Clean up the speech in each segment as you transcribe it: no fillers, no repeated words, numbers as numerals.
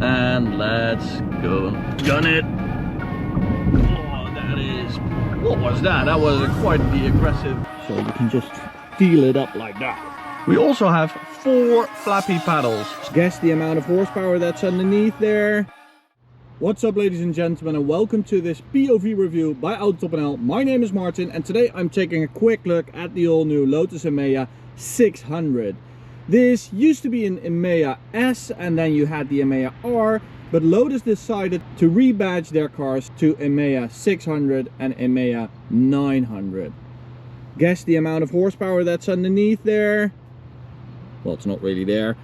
and let's go. Gun it. Oh, that is, what was that? That was quite the aggressive. So you can just feel it up like that. We also have 4 flappy paddles. Guess the amount of horsepower that's underneath there. What's up, ladies and gentlemen, and welcome to this POV review by Autobahn. My name is Martin, and today I'm taking a quick look at the all new Lotus Emeya 600. This used to be an Emeya S, and then you had the Emeya R, but Lotus decided to rebadge their cars to Emeya 600 and Emeya 900. Guess the amount of horsepower that's underneath there. Well, it's not really there.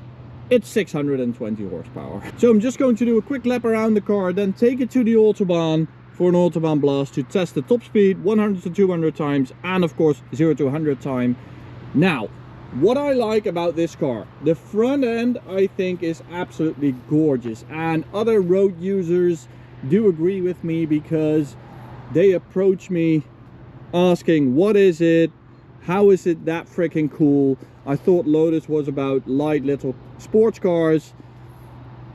It's 620 horsepower. So I'm just going to do a quick lap around the car, then take it to the Autobahn for an Autobahn blast to test the top speed 100 to 200 times, and of course 0 to 100 time. Now, what I like about this car, the front end I think is absolutely gorgeous, and other road users do agree with me because they approach me asking, what is it? How is it that freaking cool? I thought Lotus was about light little sports cars.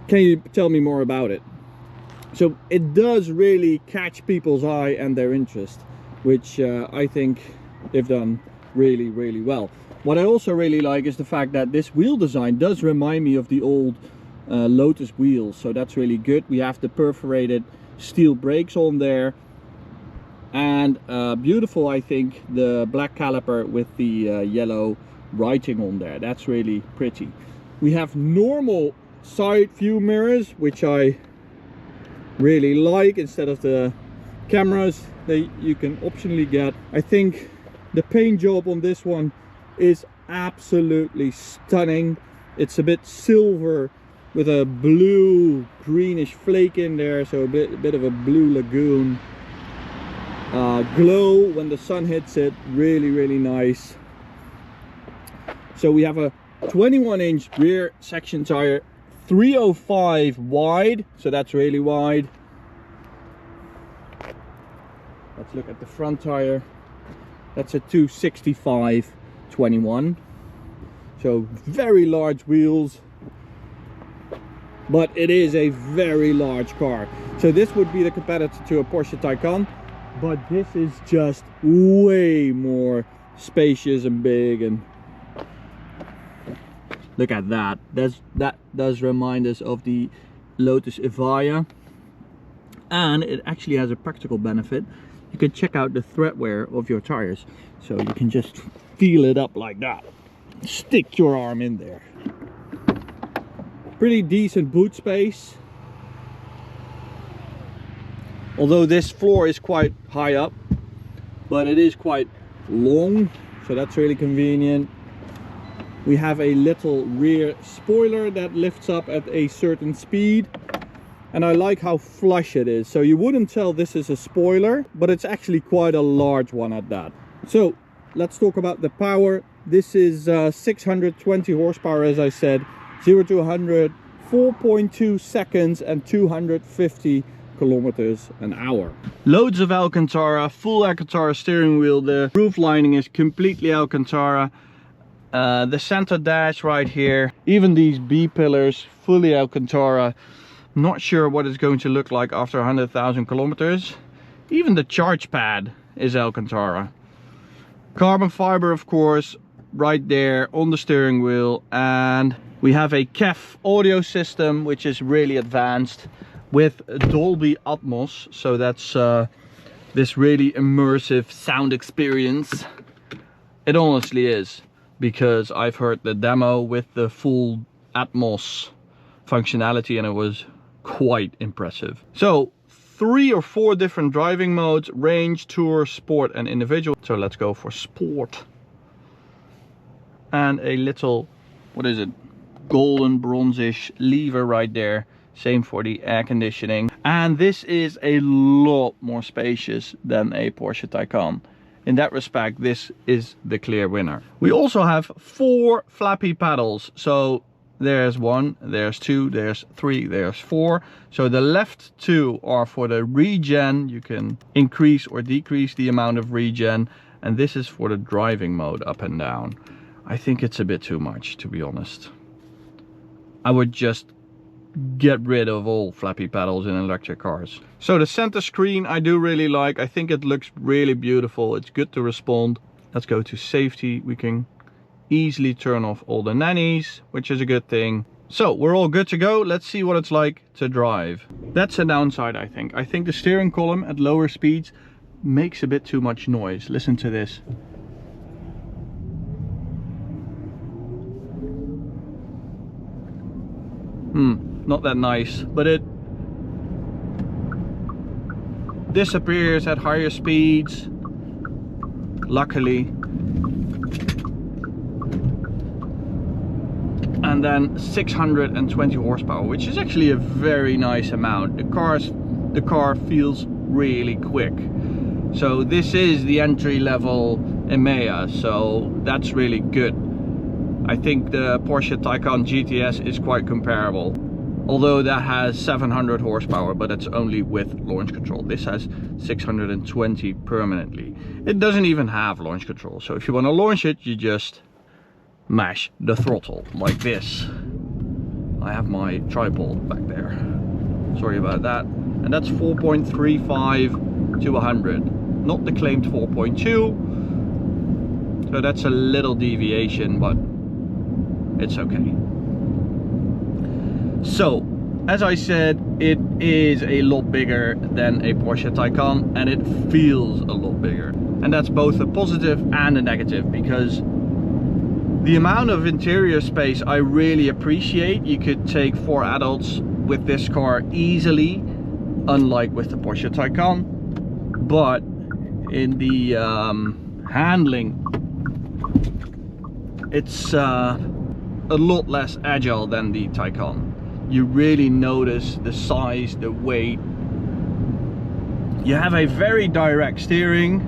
Can you tell me more about it? So it does really catch people's eye and their interest, which I think they've done really, really well. What I also really like is the fact that this wheel design does remind me of the old Lotus wheels. So that's really good. We have the perforated steel brakes on there. And beautiful, I think, the black caliper with the yellow writing on there. That's really pretty. We have normal side view mirrors, which I really like, instead of the cameras that you can optionally get. I think the paint job on this one is absolutely stunning. It's a bit silver with a blue greenish flake in there, so a bit of a blue lagoon glow when the sun hits it. Really, really nice. So we have a 21-inch rear section tire, 305 wide, so that's really wide. Let's look at the front tire. That's a 265 21, so very large wheels, but it is a very large car. So this would be the competitor to a Porsche Taycan, but this is just way more spacious and big. And look at that. That does remind us of the Lotus Emeya, and it actually has a practical benefit. You can check out the thread wear of your tires, so you can just feel it up like that. Stick your arm in there. Pretty decent boot space, although this floor is quite high up, but it is quite long, so that's really convenient. We have a little rear spoiler that lifts up at a certain speed, and I like how flush it is. So you wouldn't tell this is a spoiler, but it's actually quite a large one at that. So let's talk about the power. This is 620 horsepower, as I said, 0 to 100, 4.2 seconds and 250 kilometers an hour. Loads of Alcantara, full Alcantara steering wheel. The roof lining is completely Alcantara. The center dash right here, even these B pillars, fully Alcantara. Not sure what it's going to look like after 100,000 kilometers. Even the charge pad is Alcantara. Carbon fiber, of course, right there on the steering wheel. And we have a KEF audio system, which is really advanced, with Dolby Atmos. So that's this really immersive sound experience. It honestly is, because I've heard the demo with the full Atmos functionality and it was quite impressive. So 3 or 4 different driving modes: range, tour, sport and individual. So let's go for sport. And a little, what is it, golden bronzish lever right there. Same for the air conditioning. And this is a lot more spacious than a Porsche Taycan. In that respect, this is the clear winner. We also have 4 flappy paddles. So there's 1, there's 2, there's 3, there's 4. So the left 2 are for the regen. You can increase or decrease the amount of regen. And this is for the driving mode, up and down. I think it's a bit too much, to be honest. I would just get rid of all flappy pedals in electric cars. So the center screen I do really like. I think it looks really beautiful. It's good to respond. Let's go to safety. We can easily turn off all the nannies, which is a good thing. So we're all good to go. Let's see what it's like to drive. That's a downside, I think. I think the steering column at lower speeds makes a bit too much noise. Listen to this. Not that nice, but it disappears at higher speeds, luckily. And then 620 horsepower, which is actually a very nice amount. The car feels really quick. So this is the entry level Emeya, so that's really good. I think the Porsche Taycan GTS is quite comparable, although that has 700 horsepower, but it's only with launch control. This has 620 permanently. It doesn't even have launch control, so if you want to launch it, you just mash the throttle like this. I have my tripod back there, sorry about that. And that's 4.35 to 100, not the claimed 4.2, so that's a little deviation, but it's okay. So as I said, it is a lot bigger than a Porsche Taycan, and it feels a lot bigger, and that's both a positive and a negative, because the amount of interior space I really appreciate. You could take 4 adults with this car easily, unlike with the Porsche Taycan. But in the handling, it's a lot less agile than the Taycan. You really notice the size, the weight. You have a very direct steering,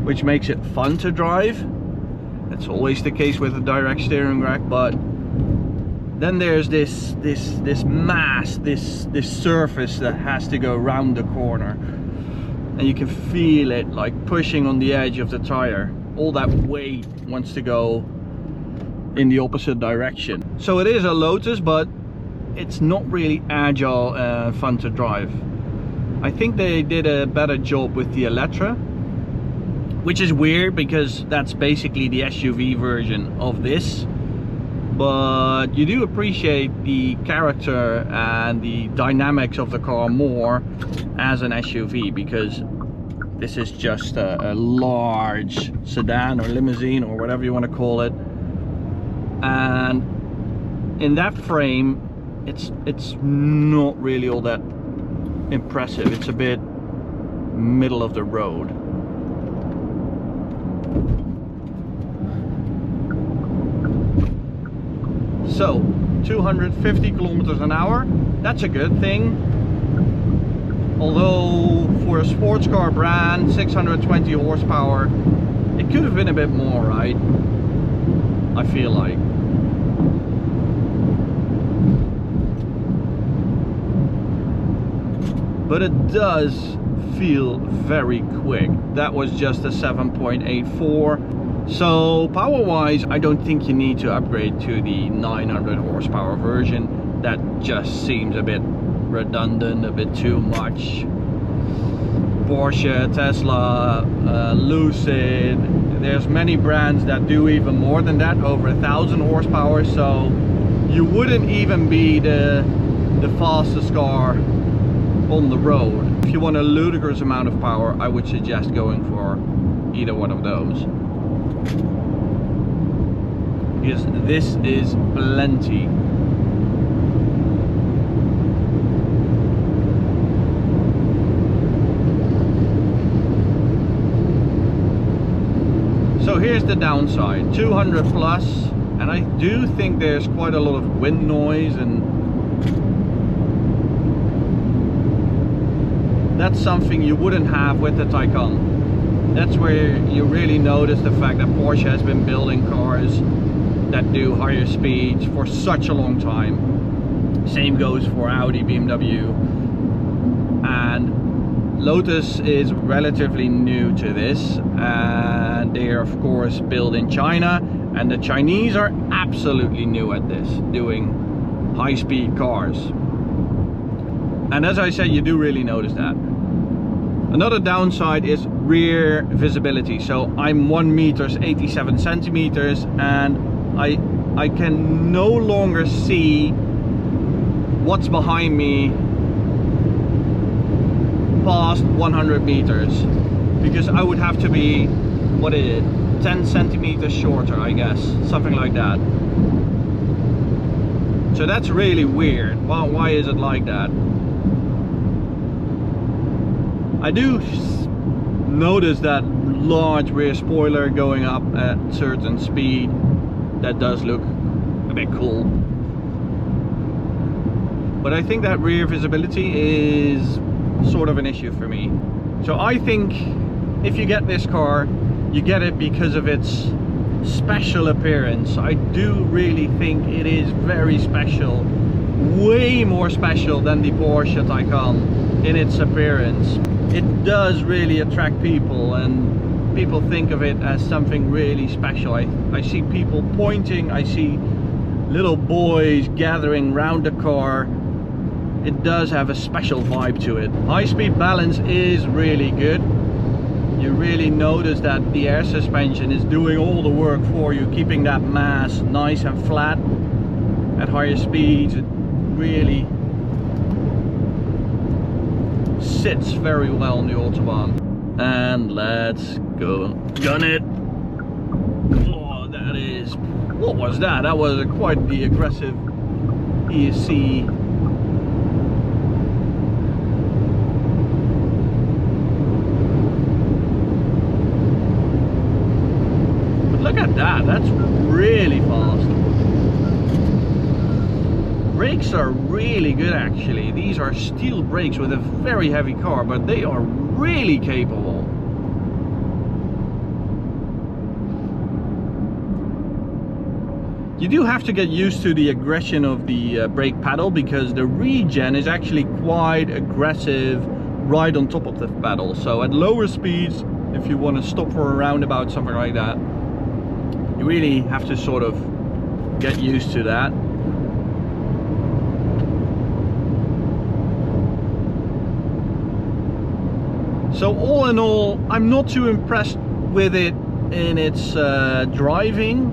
which makes it fun to drive. That's always the case with a direct steering rack, but then there's this mass, this surface that has to go around the corner, and you can feel it like pushing on the edge of the tire. All that weight wants to go in the opposite direction. So it is a Lotus, but it's not really agile and fun to drive. I think they did a better job with the Elettra, which is weird because that's basically the SUV version of this. But you do appreciate the character and the dynamics of the car more as an SUV, because this is just a large sedan or limousine or whatever you want to call it. And in that frame, it's not really all that impressive. It's a bit middle of the road. So 250 kilometers an hour, that's a good thing. Although for a sports car brand, 620 horsepower, it could have been a bit more, right? I feel like. But it does feel very quick. That was just a 7.84. So power wise, I don't think you need to upgrade to the 900 horsepower version. That just seems a bit redundant, a bit too much. Porsche, Tesla, Lucid, there's many brands that do even more than that, over 1,000 horsepower. So you wouldn't even be the fastest car on the road. If you want a ludicrous amount of power, I would suggest going for either one of those, because this is plenty. So here's the downside, 200 plus, and I do think there's quite a lot of wind noise, and that's something you wouldn't have with the Taycan. That's where you really notice the fact that Porsche has been building cars that do higher speeds for such a long time. Same goes for Audi, BMW, and Lotus is relatively new to this, and they are of course built in China, and the Chinese are absolutely new at this, doing high-speed cars. And as I said, you do really notice that. Another downside is rear visibility. So I'm 1 meter 87 centimeters, and I can no longer see what's behind me past 100 meters, because I would have to be, what is it, 10 centimeters shorter, I guess, something like that. So that's really weird. Well, why is it like that? I do notice that large rear spoiler going up at certain speed. That does look a bit cool. But I think that rear visibility is sort of an issue for me. So I think if you get this car, you get it because of its special appearance. I do really think it is very special, way more special than the Porsche Taycan in its appearance. It does really attract people, and people think of it as something really special. I see people pointing, I see little boys gathering round the car. It does have a special vibe to it. High-speed balance is really good. You really notice that the air suspension is doing all the work for you, keeping that mass nice and flat at higher speeds. It really sits very well on the Autobahn. And let's go. Gun it. Oh, that is... What was that? That was quite the aggressive ESC. Look at that, that's really fast. Brakes are really good actually. These are steel brakes with a very heavy car, but they are really capable. You do have to get used to the aggression of the brake pedal, because the regen is actually quite aggressive right on top of the pedal. So at lower speeds, if you want to stop for a roundabout, something like that, you really have to sort of get used to that. So all in all, I'm not too impressed with it in its driving.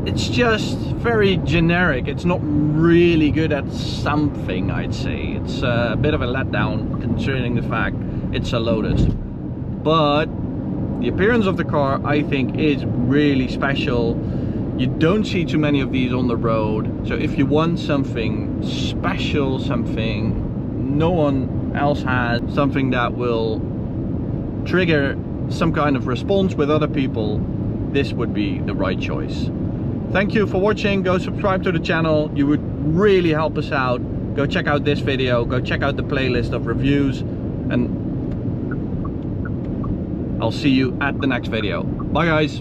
It's just very generic. It's not really good at something, I'd say. It's a bit of a letdown considering the fact it's a Lotus. But the appearance of the car, I think, is really special. You don't see too many of these on the road. So if you want something special, something no one else has, something that will trigger some kind of response with other people, this would be the right choice. Thank you for watching. Go subscribe to the channel. You would really help us out. Go check out this video. Go check out the playlist of reviews. And I'll see you at the next video. Bye guys.